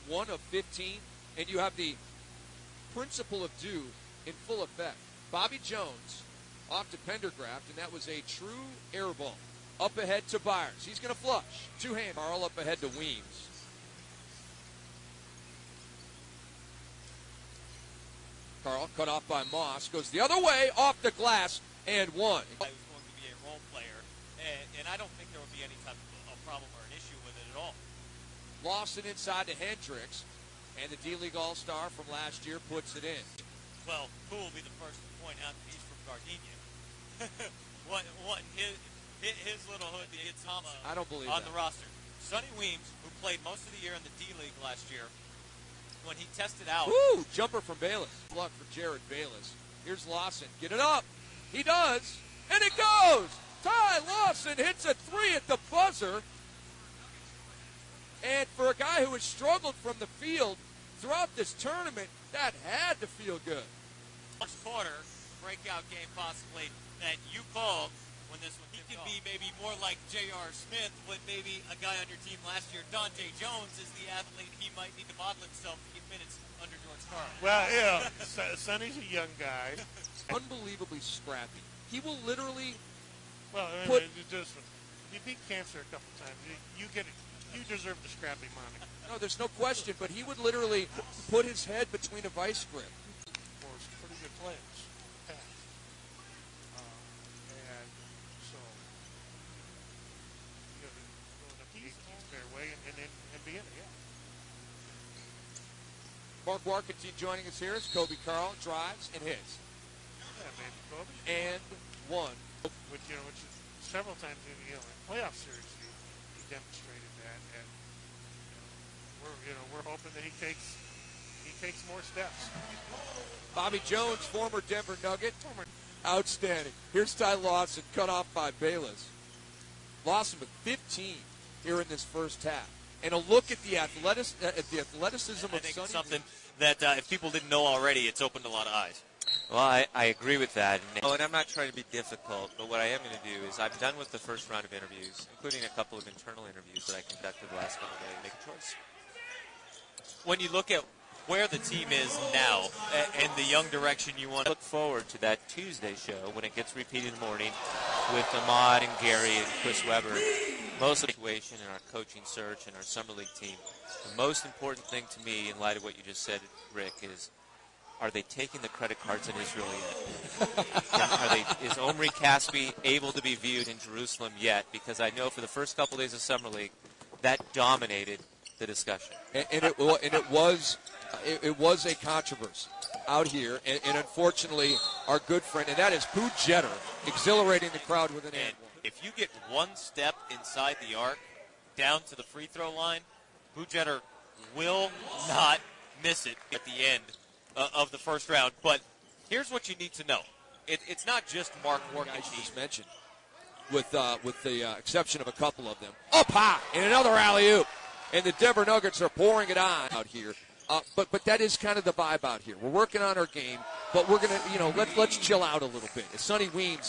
1 of 15, and you have the principle of due in full effect. Bobby Jones off to Pendergraft, and that was a true air ball. Up ahead to Byers. He's going to flush. Two-hand. Carl up ahead to Weems. Carl cut off by Moss. Goes the other way, off the glass, and one. He was going to be a role player, and I don't think there would be any type of problem or an issue with it at all. Lawson inside to Hendricks, and the D-League All-Star from last year puts it in. Well, who will be the first to point out that he's from Gardenia? what his little hood, the Itama I don't believe on that. the roster. Sonny Weems, who played most of the year in the D-League last year, when he tested out. Woo! Jumper from Bayless. Luck for Jared Bayless. Here's Lawson. Get it up. He does. And it goes. Ty Lawson hits a three at the buzzer. And for a guy who has struggled from the field throughout this tournament, that had to feel good. First quarter, breakout game possibly that you called when this one he could be maybe more like J.R. Smith, but maybe a guy on your team last year, Dante Jones, is the athlete he might need to model himself to get minutes under George Karl. Well, yeah, Sonny's a young guy. Unbelievably scrappy. He will literally Well, I mean, you beat cancer a couple times. You get it. You deserve the scrappy moniker. No, there's no question, but he would literally put his head between a vice grip. For some pretty good players. And so, you know, keep their way and be in it, yeah. Mark Warkentine joining us here as Kobe Karl drives and hits. Yeah, maybe Kobe. And one. Which is several times in playoff series, he demonstrated that, and we're hoping that he takes more steps. Bobby Jones, former Denver Nugget, outstanding. Here's Ty Lawson, cut off by Bayless. Lawson with 15 here in this first half, and a look at the athleticism of I think Sonny. it's something that if people didn't know already, it's opened a lot of eyes. Well, I agree with that. And I'm not trying to be difficult, but what I am going to do is I'm done with the first round of interviews, including a couple of internal interviews that I conducted the last couple of days, make a choice. When you look at where the team is now and the young direction you want I look forward to that Tuesday show when it gets repeated in the morning with Ahmad and Gary and Chris Webber. Most of the situation in our coaching search and our summer league team, the most important thing to me in light of what you just said, Rick, is are they taking the credit cards in Israel yet? Is Omri Caspi able to be viewed in Jerusalem yet? Because I know for the first couple days of Summer League, that dominated the discussion. And it was a controversy out here, and unfortunately, our good friend, and that is Pooh Jeter, exhilarating the crowd with an and one. If you get one step inside the arc, down to the free throw line, Pooh Jeter will not miss it at the end of the first round. But here's what you need to know. It's not just Mark Warkentine. Just mentioned, with the exception of a couple of them. Up high, and another alley-oop. And the Denver Nuggets are pouring it on out here. But that is kind of the vibe out here. We're working on our game, but we're going to, let's chill out a little bit. As Sonny Weems